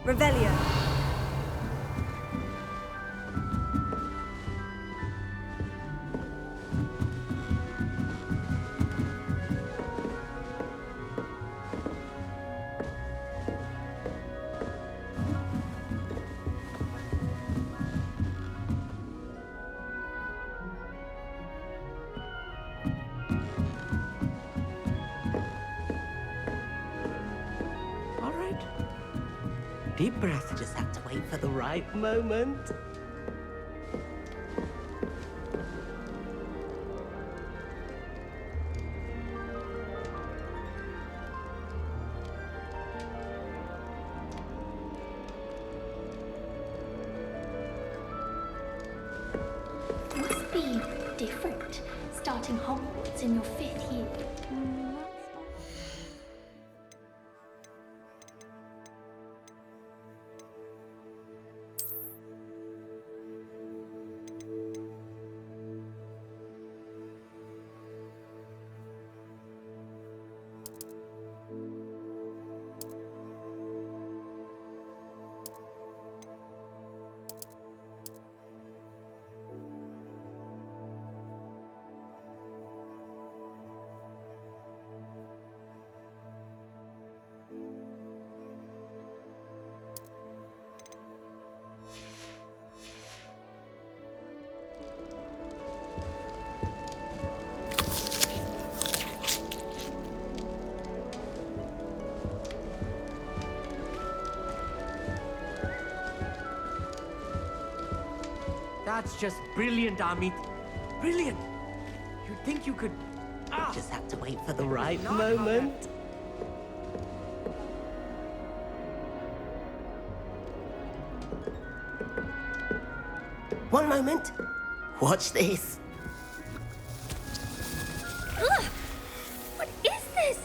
Revelio. All right. Deep breath, just have to wait for the right moment. Must be different, starting Hogwarts in your 5th year. That's just brilliant, Amit. Brilliant. You'd think you could... Just have to wait for the right moment. One moment. Watch this. Ugh! What is this?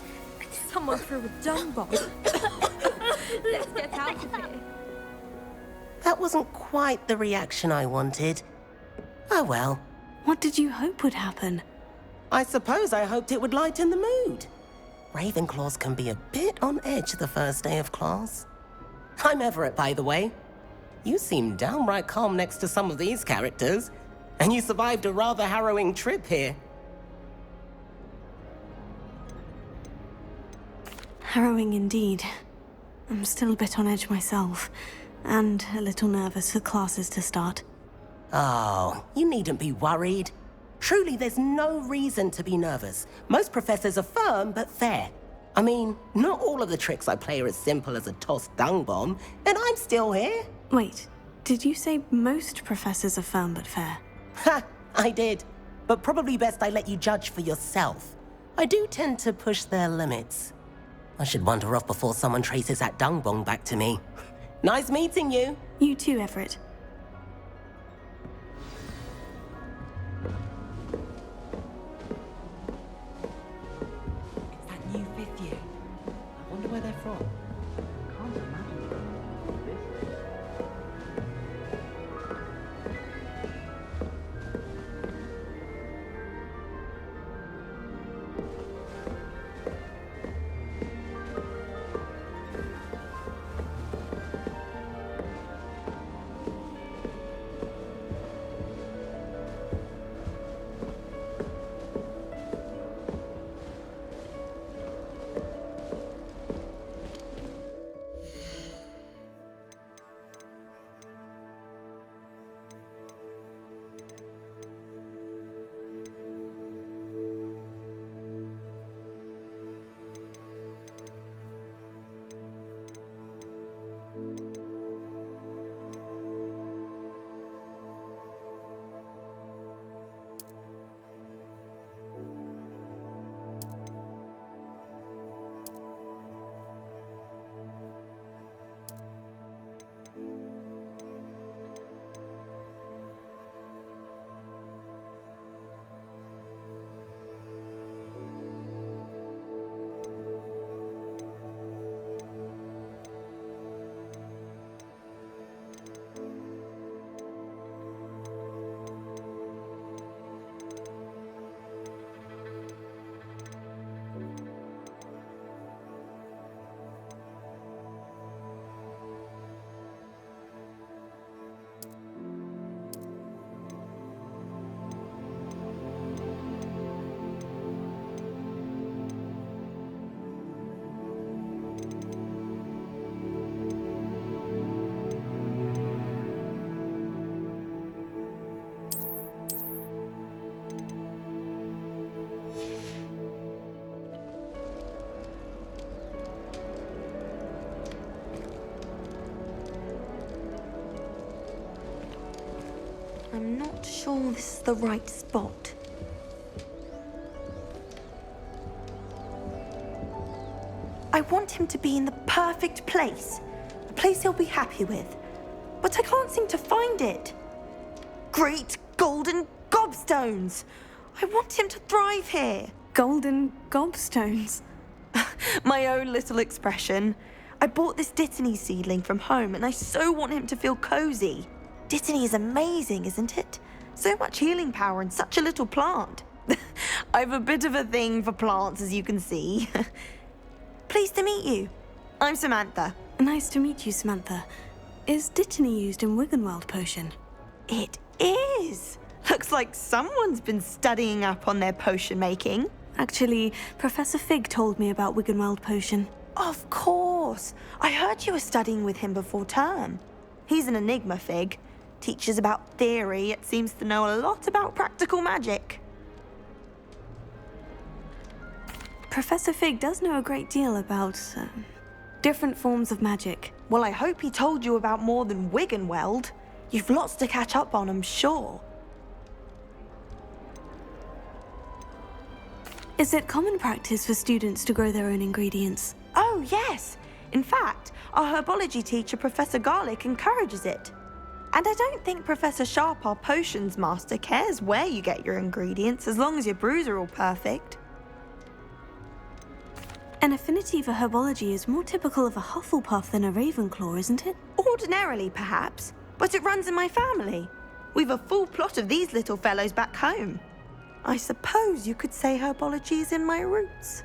Someone threw a dung bomb. Let's get out of here. That wasn't quite the reaction I wanted. Oh well. What did you hope would happen? I suppose I hoped it would lighten the mood. Ravenclaws can be a bit on edge the first day of class. I'm Everett, by the way. You seem downright calm next to some of these characters, and you survived a rather harrowing trip here. Harrowing indeed. I'm still a bit on edge myself, and a little nervous for classes to start. Oh, you needn't be worried. Truly, there's no reason to be nervous. Most professors are firm but fair. I mean, not all of the tricks I play are as simple as a tossed dung bomb, and I'm still here. Wait, did you say most professors are firm but fair? Ha, I did. But probably best I let you judge for yourself. I do tend to push their limits. I should wander off before someone traces that dung bomb back to me. Nice meeting you. You too, Everett. It's that new 5th year. I wonder where they're from. Can't imagine. I'm not sure this is the right spot. I want him to be in the perfect place. A place he'll be happy with. But I can't seem to find it. Great golden gobstones! I want him to thrive here. Golden gobstones. My own little expression. I bought this Dittany seedling from home and I so want him to feel cozy. Dittany is amazing, isn't it? So much healing power in such a little plant. I've a bit of a thing for plants, as you can see. Pleased to meet you. I'm Samantha. Nice to meet you, Samantha. Is Dittany used in Wiggenweld potion? It is. Looks like someone's been studying up on their potion making. Actually, Professor Fig told me about Wiggenweld potion. Of course. I heard you were studying with him before term. He's an enigma, Fig. Teaches about theory, yet seems to know a lot about practical magic. Professor Fig does know a great deal about different forms of magic. Well, I hope he told you about more than Wiggenweld. You've lots to catch up on, I'm sure. Is it common practice for students to grow their own ingredients? Oh, yes. In fact, our herbology teacher, Professor Garlick, encourages it. And I don't think Professor Sharp, our potions master, cares where you get your ingredients as long as your brews are all perfect. An affinity for herbology is more typical of a Hufflepuff than a Ravenclaw, isn't it? Ordinarily, perhaps, but it runs in my family. We've a full plot of these little fellows back home. I suppose you could say herbology is in my roots.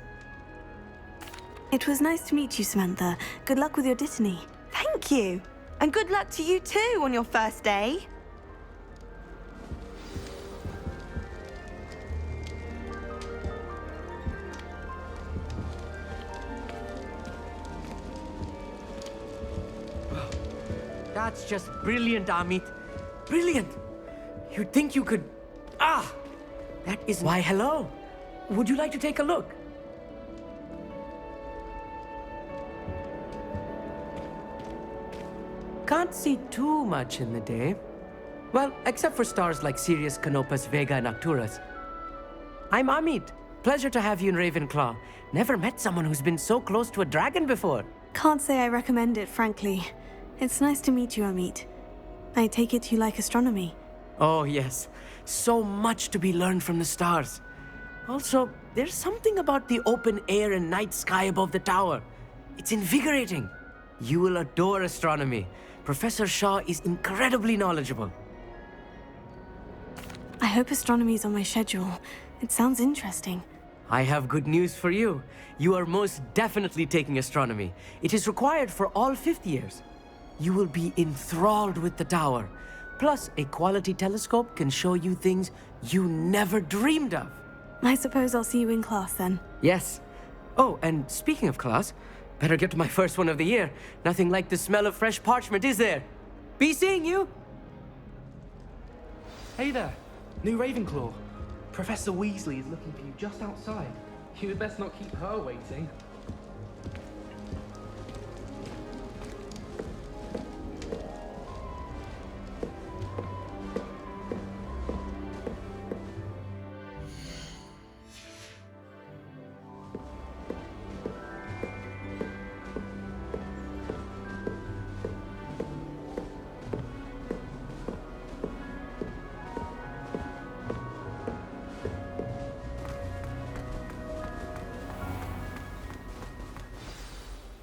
It was nice to meet you, Samantha. Good luck with your Dittany. Thank you. And good luck to you too on your first day. That's just brilliant, Amit. Brilliant! You'd think you could... Ah! That is... Why, hello. Would you like to take a look? Can't see too much in the day. Well, except for stars like Sirius, Canopus, Vega, and Arcturus. I'm Amit. Pleasure to have you in Ravenclaw. Never met someone who's been so close to a dragon before. Can't say I recommend it, frankly. It's nice to meet you, Amit. I take it you like astronomy. Oh, yes. So much to be learned from the stars. Also, there's something about the open air and night sky above the tower. It's invigorating. You will adore astronomy. Professor Shaw is incredibly knowledgeable. I hope astronomy's on my schedule. It sounds interesting. I have good news for you. You are most definitely taking astronomy. It is required for all fifth years. You will be enthralled with the tower. Plus, a quality telescope can show you things you never dreamed of. I suppose I'll see you in class then. Yes. Oh, and speaking of class, better get to my first one of the year. Nothing like the smell of fresh parchment, is there? Be seeing you! Hey there, new Ravenclaw. Professor Weasley is looking for you just outside. You had best not keep her waiting.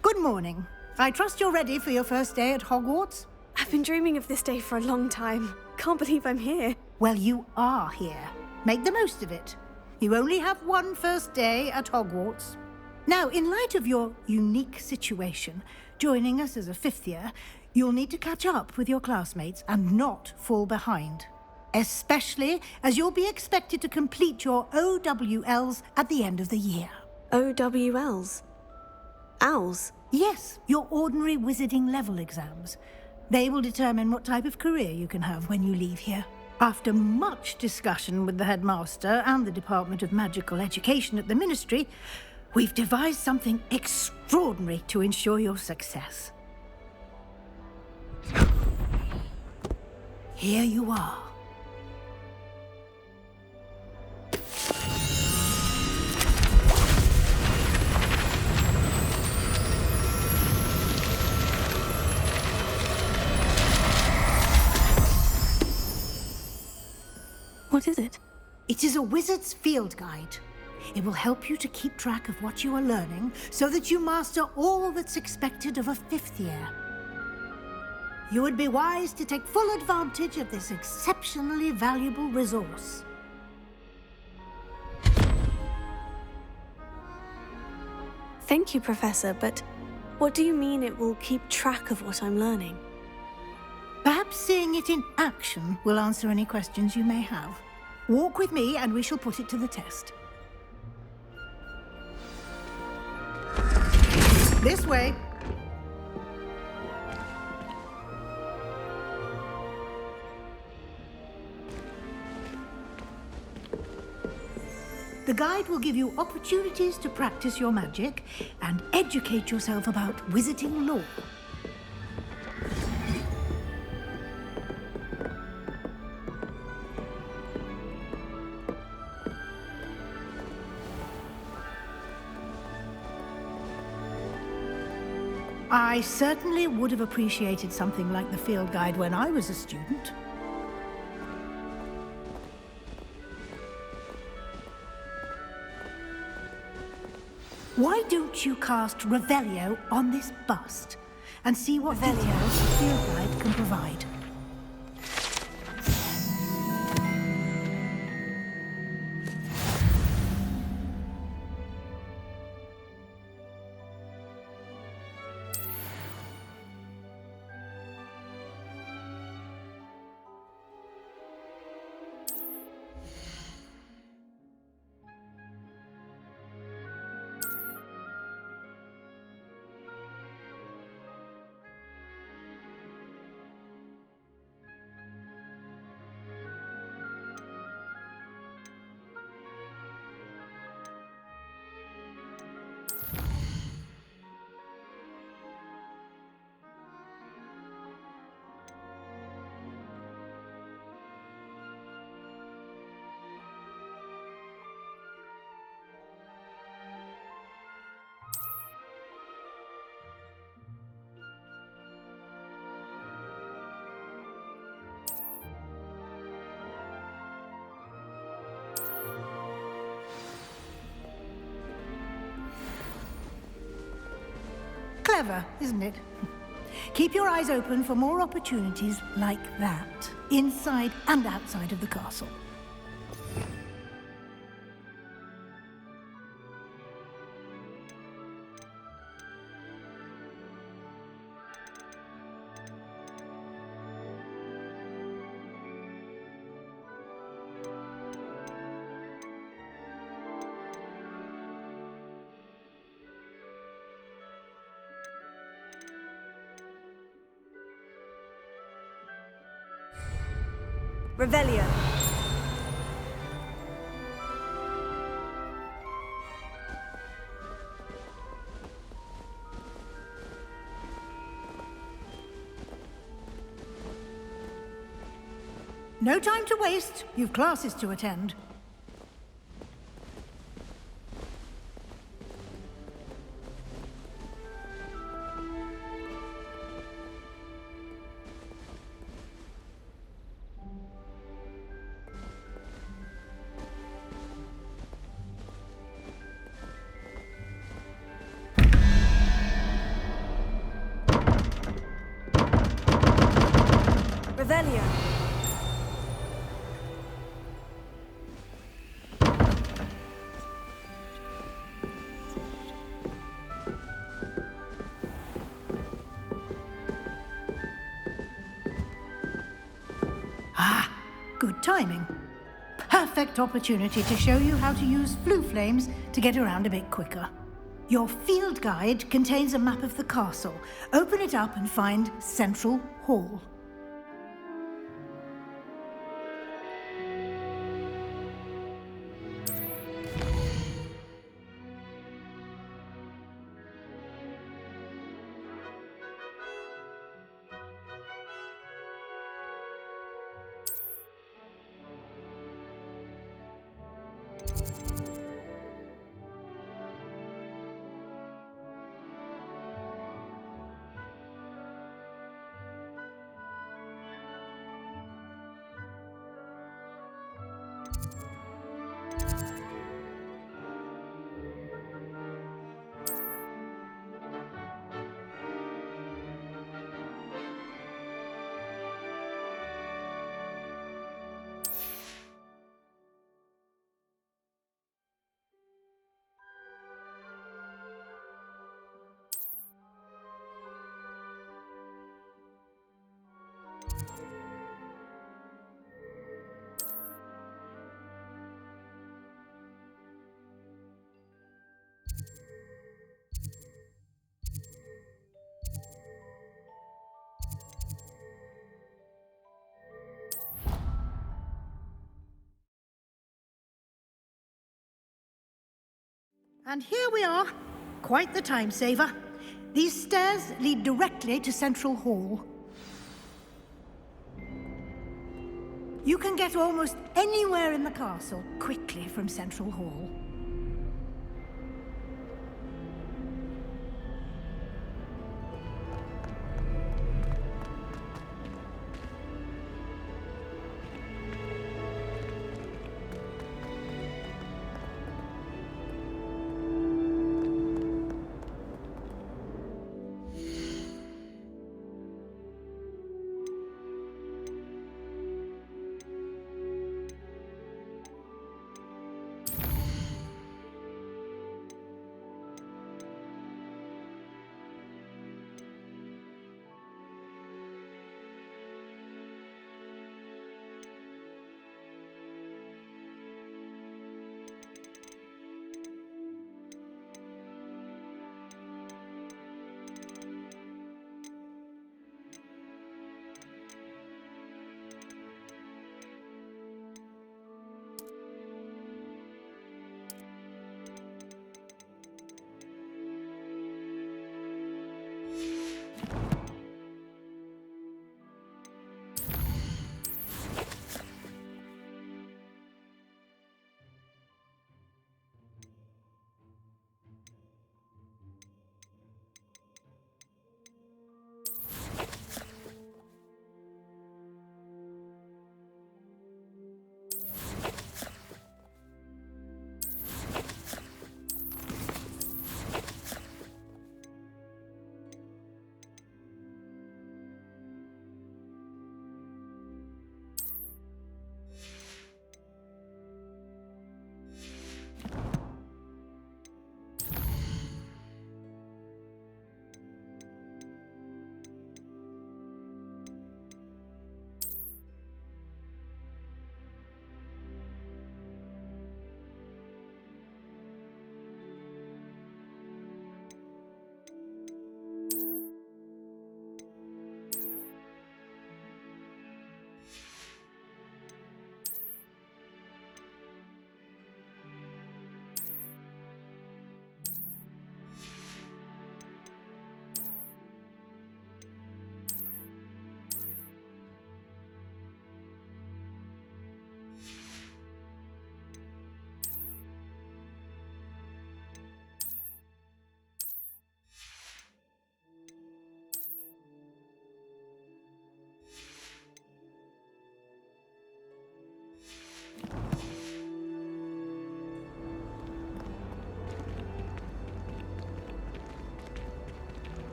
Good morning. I trust you're ready for your first day at Hogwarts? I've been dreaming of this day for a long time. Can't believe I'm here. Well, you are here. Make the most of it. You only have one first day at Hogwarts. Now, in light of your unique situation, joining us as a fifth year, you'll need to catch up with your classmates and not fall behind. Especially as you'll be expected to complete your OWLs at the end of the year. OWLs? Owls? Yes, your ordinary wizarding level exams. They will determine what type of career you can have when you leave here. After much discussion with the headmaster and the Department of Magical Education at the Ministry, we've devised something extraordinary to ensure your success. Here you are. What is it? It is a wizard's field guide. It will help you to keep track of what you are learning so that you master all that's expected of a 5th year. You would be wise to take full advantage of this exceptionally valuable resource. Thank you, Professor, but what do you mean it will keep track of what I'm learning? Perhaps seeing it in action will answer any questions you may have. Walk with me and we shall put it to the test. This way. The guide will give you opportunities to practice your magic and educate yourself about wizarding lore. I certainly would have appreciated something like the field guide when I was a student. Why don't you cast Revelio on this bust and see what details the field guide can provide? Clever, isn't it? Keep your eyes open for more opportunities like that, inside and outside of the castle. Revelio. No time to waste. You've classes to attend. Revelio. Ah, good timing. Perfect opportunity to show you how to use flue flames to get around a bit quicker. Your field guide contains a map of the castle. Open it up and find Central Hall. And here we are. Quite the time saver. These stairs lead directly to Central Hall. You can get almost anywhere in the castle quickly from Central Hall.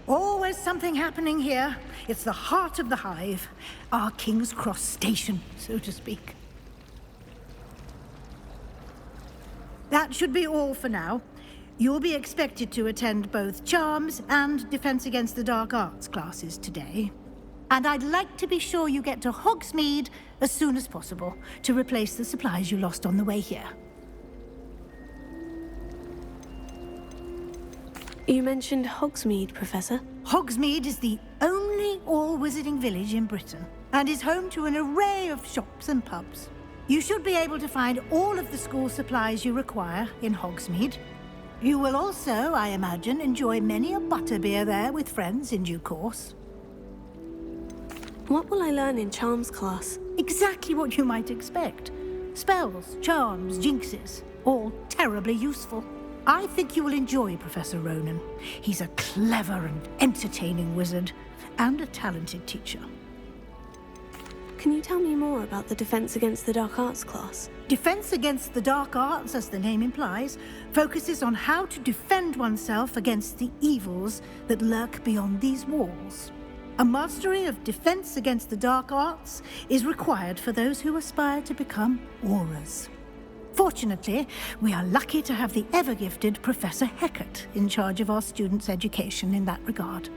Always something happening here. It's the heart of the hive. Our King's Cross station, so to speak. That should be all for now. You'll be expected to attend both Charms and Defense Against the Dark Arts classes today. And I'd like to be sure you get to Hogsmeade as soon as possible to replace the supplies you lost on the way here. You mentioned Hogsmeade, Professor. Hogsmeade is the only all-wizarding village in Britain and is home to an array of shops and pubs. You should be able to find all of the school supplies you require in Hogsmeade. You will also, I imagine, enjoy many a butterbeer there with friends in due course. What will I learn in Charms class? Exactly what you might expect. Spells, charms, jinxes, all terribly useful. I think you will enjoy Professor Ronan. He's a clever and entertaining wizard, and a talented teacher. Can you tell me more about the Defense Against the Dark Arts class? Defense Against the Dark Arts, as the name implies, focuses on how to defend oneself against the evils that lurk beyond these walls. A mastery of Defense Against the Dark Arts is required for those who aspire to become Aurors. Fortunately, we are lucky to have the ever-gifted Professor Hecat in charge of our students' education in that regard.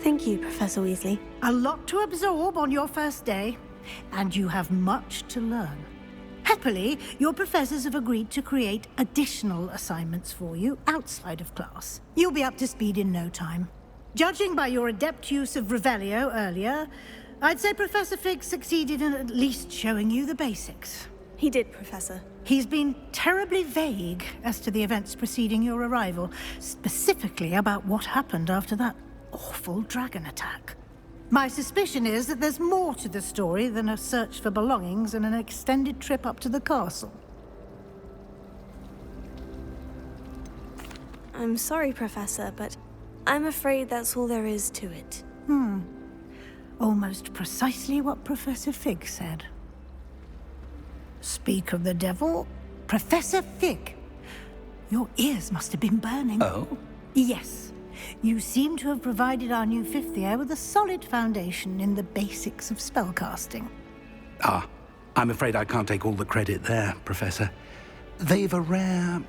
Thank you, Professor Weasley. A lot to absorb on your first day, and you have much to learn. Happily, your professors have agreed to create additional assignments for you outside of class. You'll be up to speed in no time. Judging by your adept use of Revelio earlier, I'd say Professor Fig succeeded in at least showing you the basics. He did, Professor. He's been terribly vague as to the events preceding your arrival, specifically about what happened after that awful dragon attack. My suspicion is that there's more to the story than a search for belongings and an extended trip up to the castle. I'm sorry, Professor, but I'm afraid that's all there is to it. Almost precisely what Professor Fig said. Speak of the devil, Professor Fig. Your ears must have been burning. Oh? Yes. You seem to have provided our new fifth year with a solid foundation in the basics of spellcasting. Ah, I'm afraid I can't take all the credit there, Professor. They've a rare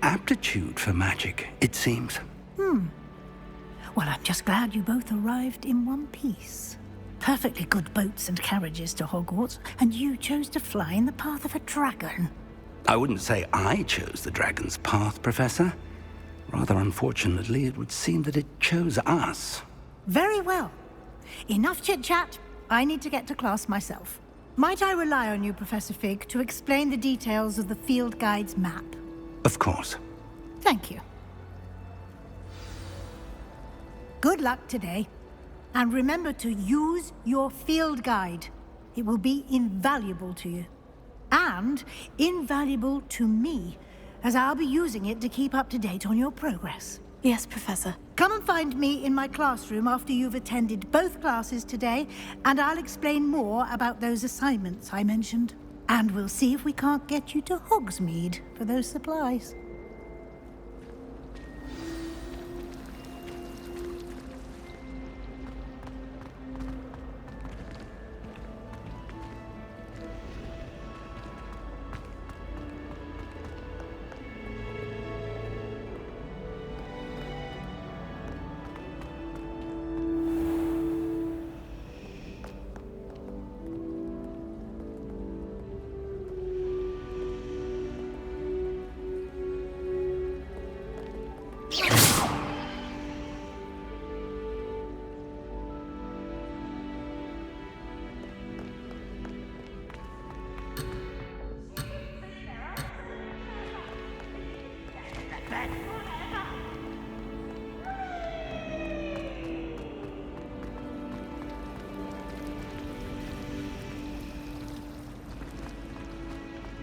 aptitude for magic, it seems. Well, I'm just glad you both arrived in one piece. Perfectly good boats and carriages to Hogwarts, and you chose to fly in the path of a dragon. I wouldn't say I chose the dragon's path, Professor. Rather unfortunately, it would seem that it chose us. Very well. Enough chit-chat. I need to get to class myself. Might I rely on you, Professor Fig, to explain the details of the field guide's map? Of course. Thank you. Good luck today. And remember to use your field guide. It will be invaluable to you. And invaluable to me, as I'll be using it to keep up to date on your progress. Yes, Professor. Come and find me in my classroom after you've attended both classes today, and I'll explain more about those assignments I mentioned. And we'll see if we can't get you to Hogsmeade for those supplies.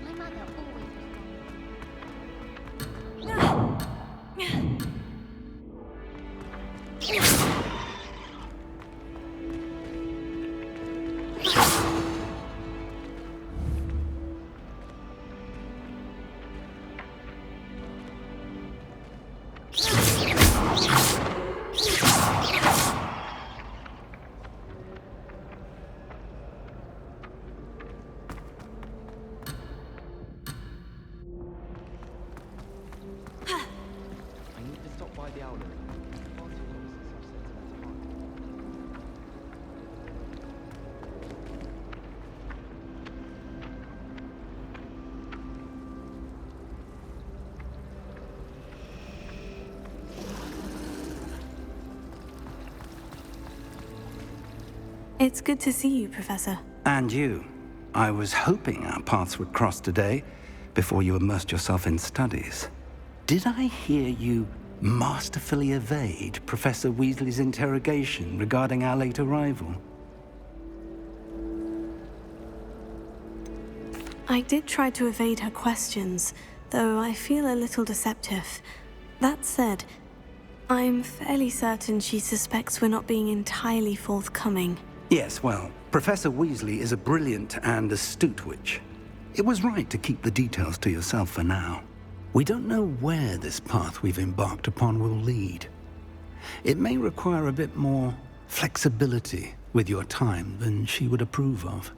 My mother always I need to stop by the outlet. Far too long since I've sent her to Hogwarts. It's good to see you, Professor. And you. I was hoping our paths would cross today, before you immersed yourself in studies. Did I hear you masterfully evade Professor Weasley's interrogation regarding our late arrival? I did try to evade her questions, though I feel a little deceptive. That said, I'm fairly certain she suspects we're not being entirely forthcoming. Yes, well, Professor Weasley is a brilliant and astute witch. It was right to keep the details to yourself for now. We don't know where this path we've embarked upon will lead. It may require a bit more flexibility with your time than she would approve of.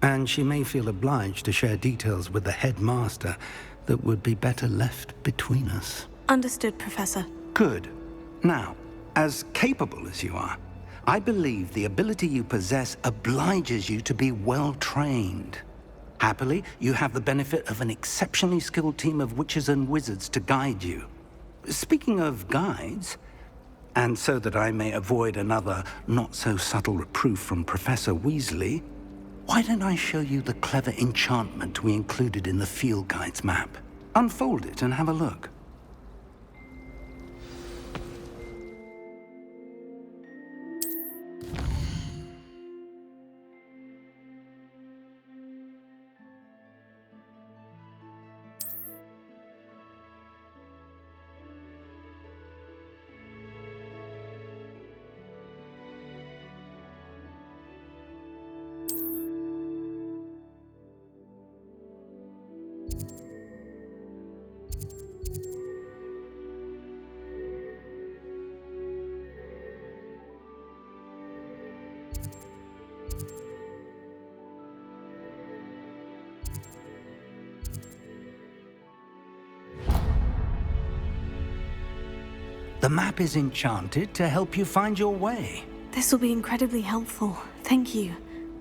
And she may feel obliged to share details with the headmaster that would be better left between us. Understood, Professor. Good. Now, as capable as you are, I believe the ability you possess obliges you to be well-trained. Happily, you have the benefit of an exceptionally skilled team of witches and wizards to guide you. Speaking of guides, and so that I may avoid another not-so-subtle reproof from Professor Weasley, Why don't I show you the clever enchantment we included in the field guide's map? Unfold it and have a look. The map is enchanted to help you find your way. This will be incredibly helpful. Thank you.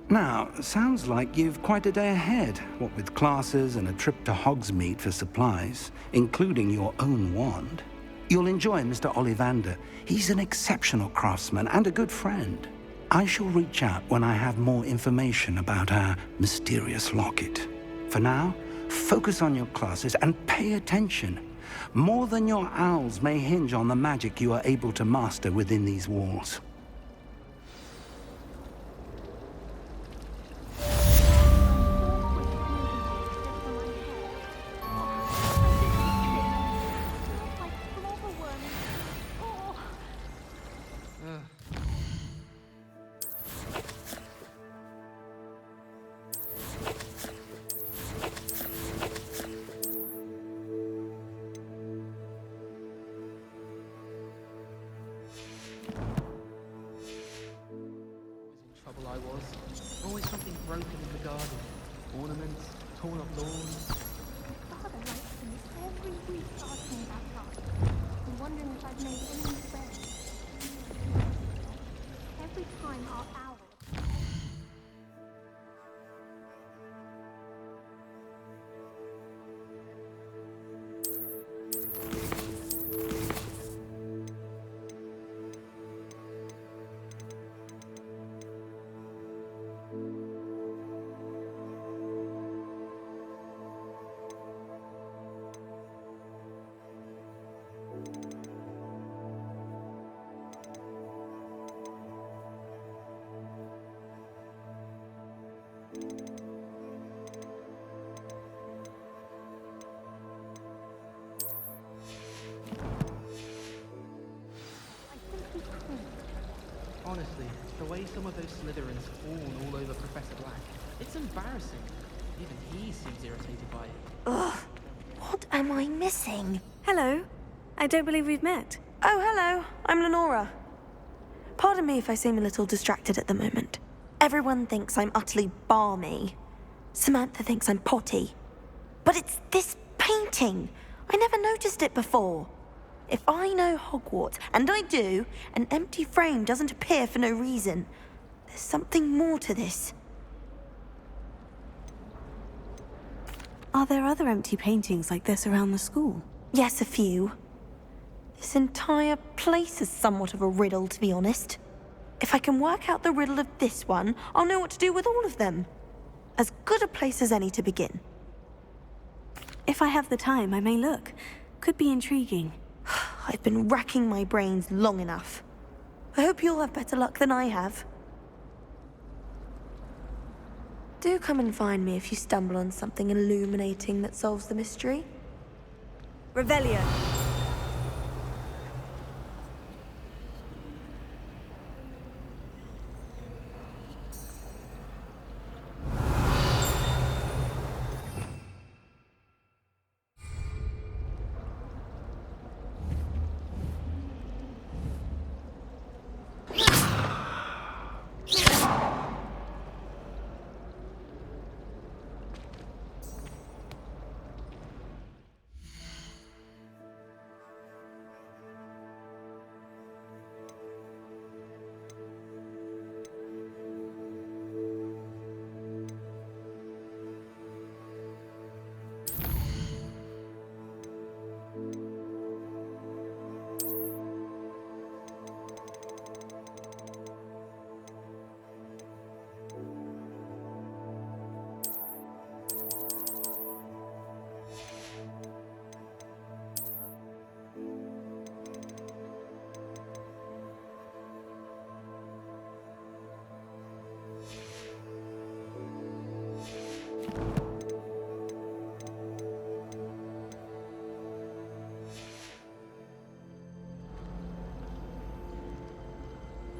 Now, sounds like you've quite a day ahead, what with classes and a trip to Hogsmeade for supplies, including your own wand. You'll enjoy Mr. Ollivander. He's an exceptional craftsman and a good friend. I shall reach out when I have more information about our mysterious locket. For now, focus on your classes and pay attention. More than your owls may hinge on the magic you are able to master within these walls. I was. Always something broken in the garden. Ornaments, torn up lawns. Father writes to me every week asking about plants. I'm wondering if I've made any mistakes. Every time our owl... Honestly, the way some of those Slytherins fawn all over Professor Black, it's embarrassing. Even he seems irritated by it. Ugh, what am I missing? Hello. I don't believe we've met. Oh, hello. I'm Lenora. Pardon me if I seem a little distracted at the moment. Everyone thinks I'm utterly balmy. Samantha thinks I'm potty. But it's this painting. I never noticed it before. If I know Hogwarts, and I do, an empty frame doesn't appear for no reason. There's something more to this. Are there other empty paintings like this around the school? Yes, a few. This entire place is somewhat of a riddle, to be honest. If I can work out the riddle of this one, I'll know what to do with all of them. As good a place as any to begin. If I have the time, I may look. Could be intriguing. I've been racking my brains long enough. I hope you'll have better luck than I have. Do come and find me if you stumble on something illuminating that solves the mystery. Revelio.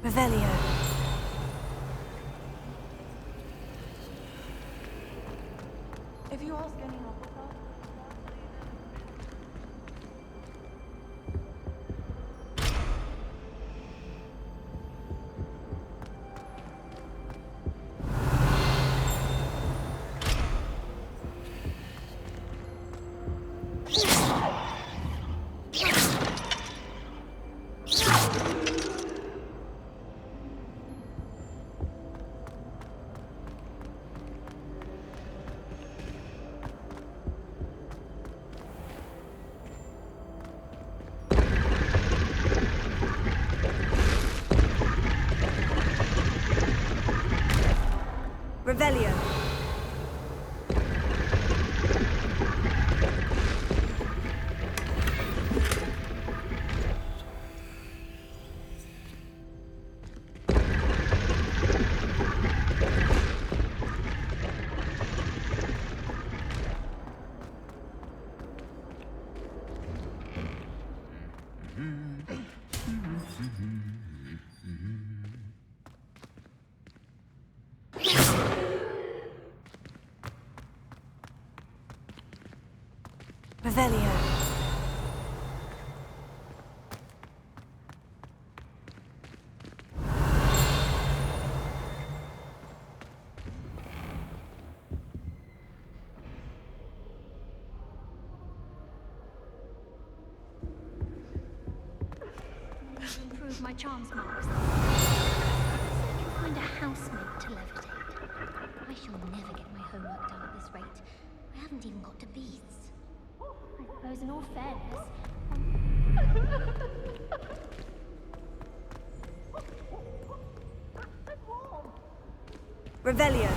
Revelio. If you ask any Revelio. Revelio. Improve my charms marks. I can find a housemate to levitate. I shall never get my homework done at this rate. I haven't even got to beasts. I suppose in all fairness, Revelio.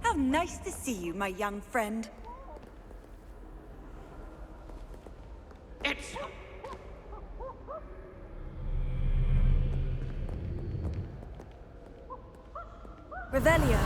How nice to see you, my young friend. It's... Revelio.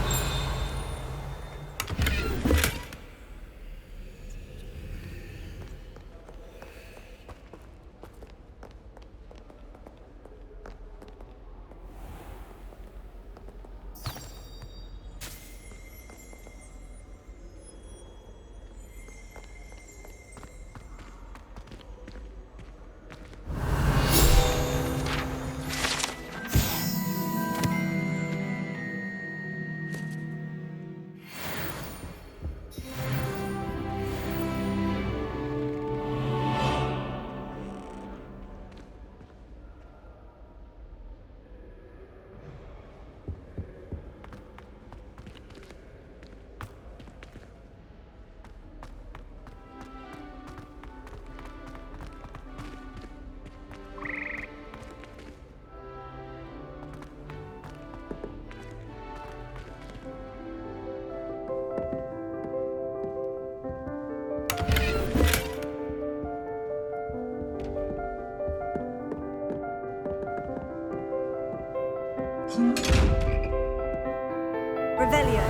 Revelio.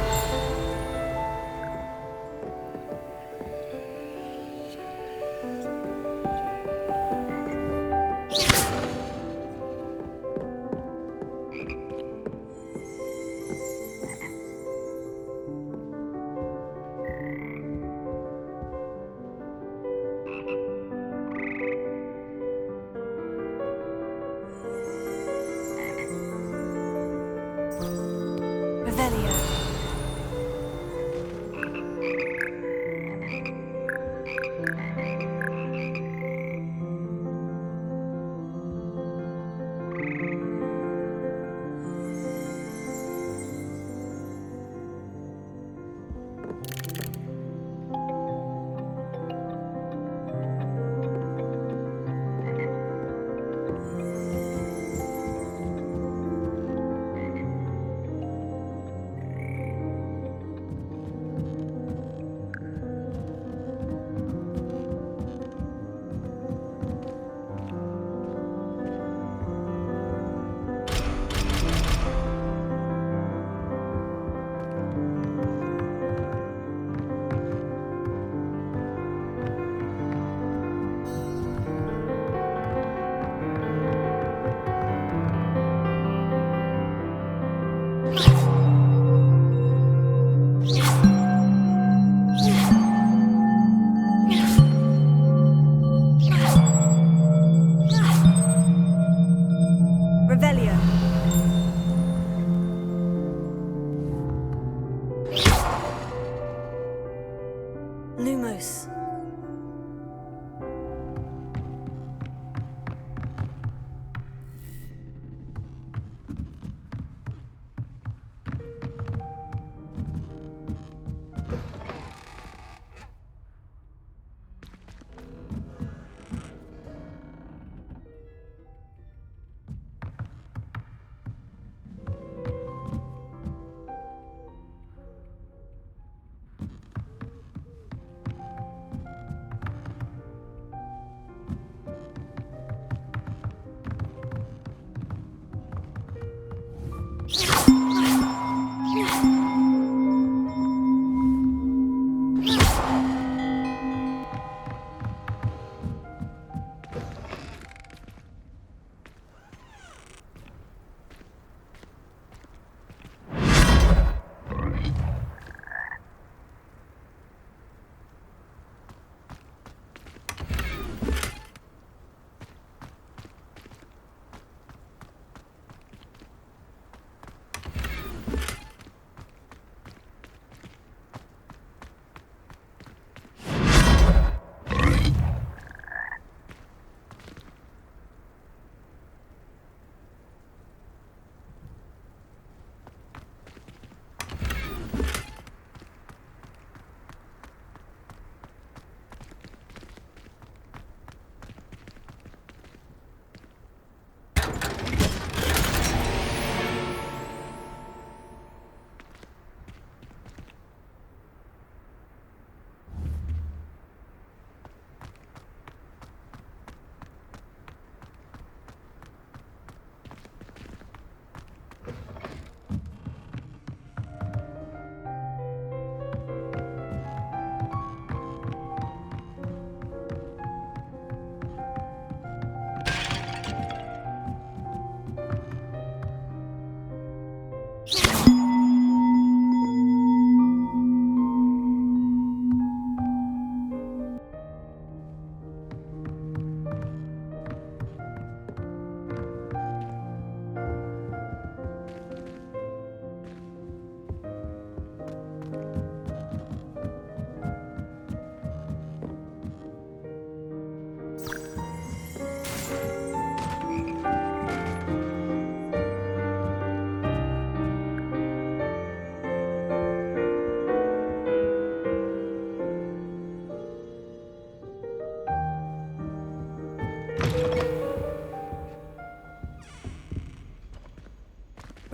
Revelio.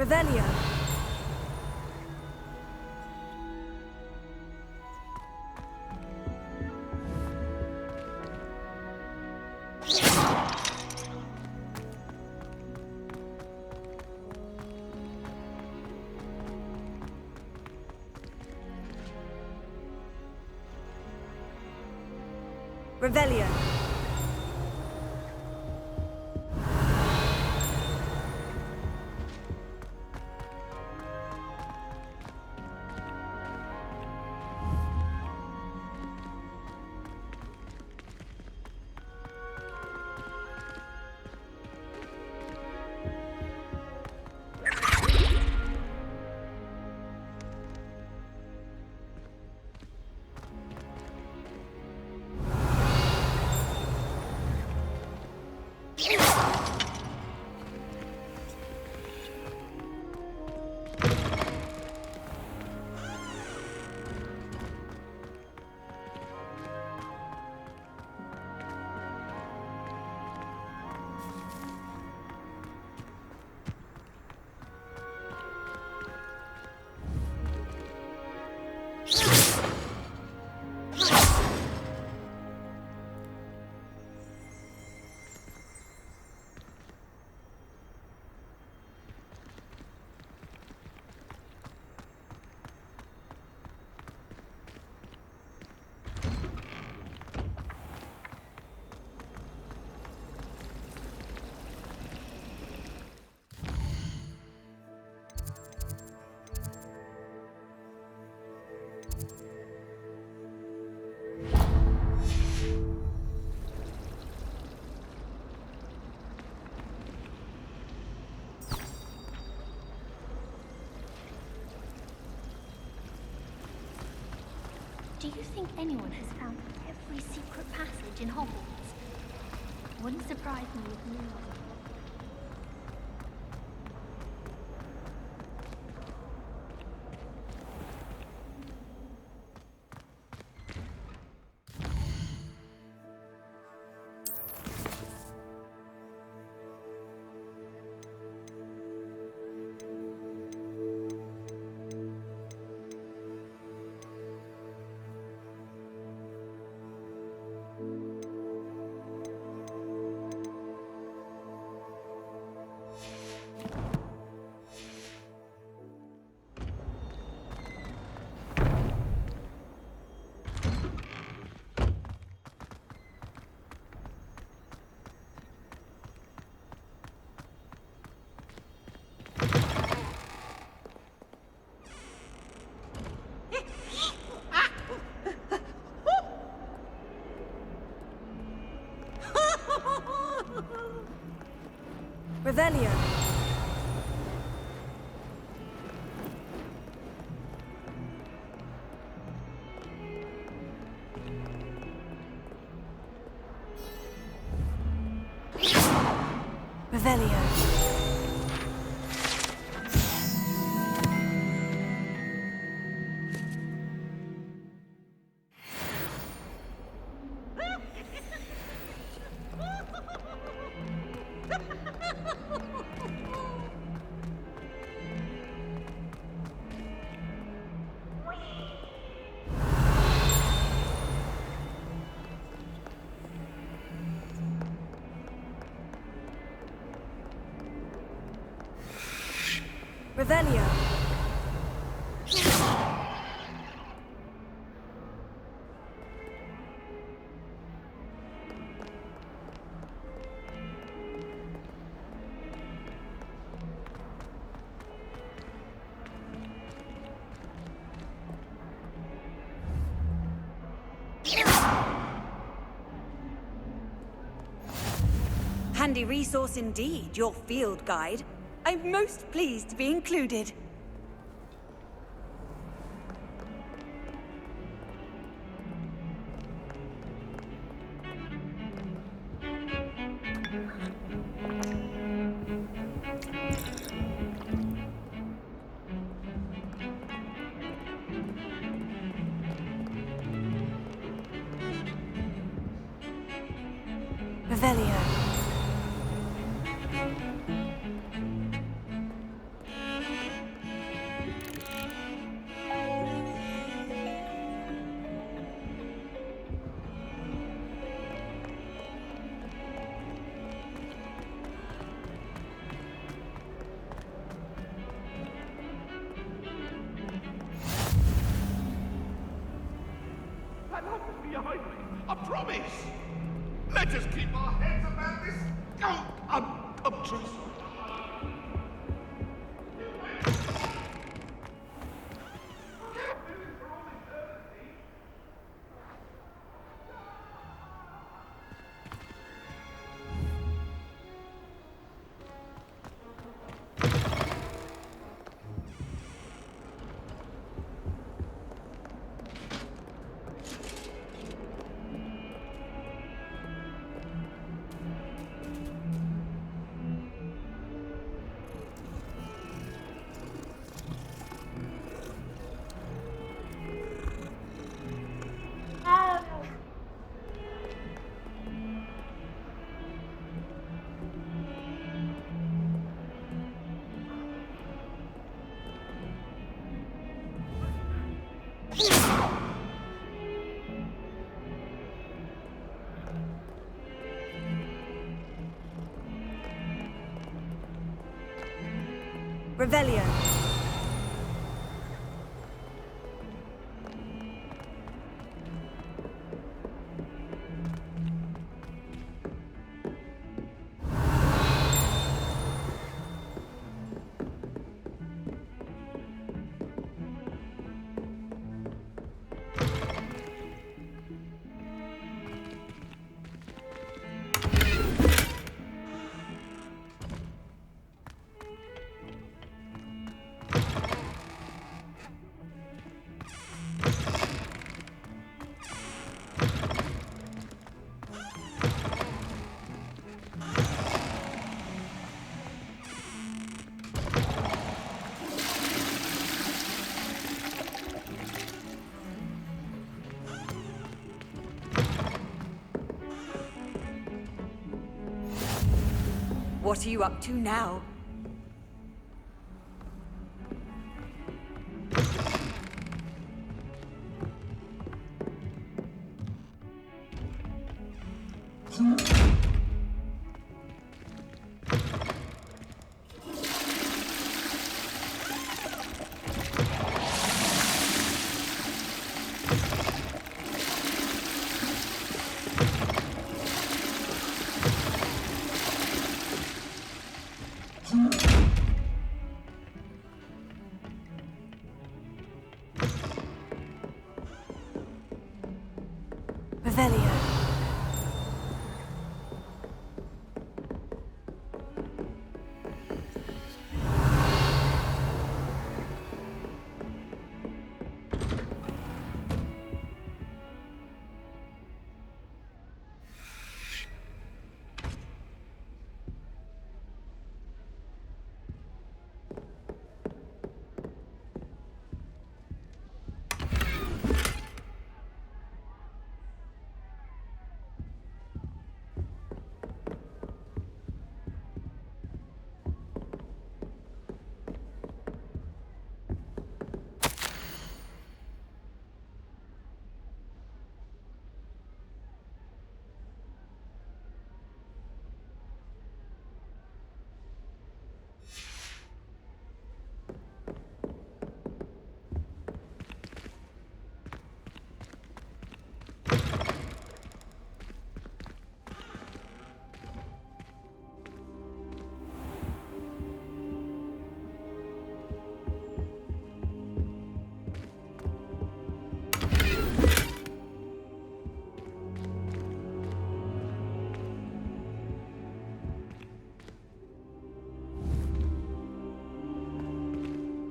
Revelio. Revelio. Do you think anyone has found every secret passage in Hogwarts? Wouldn't surprise me if no one. Revelio. Revelio. Revelio. Handy resource indeed, your field guide. I'm most pleased to be included. Revelio. behind me. I promise. Let us keep our heads about this. Oh, I'm just... Revelio. What are you up to now? Revelio.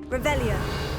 Revelio.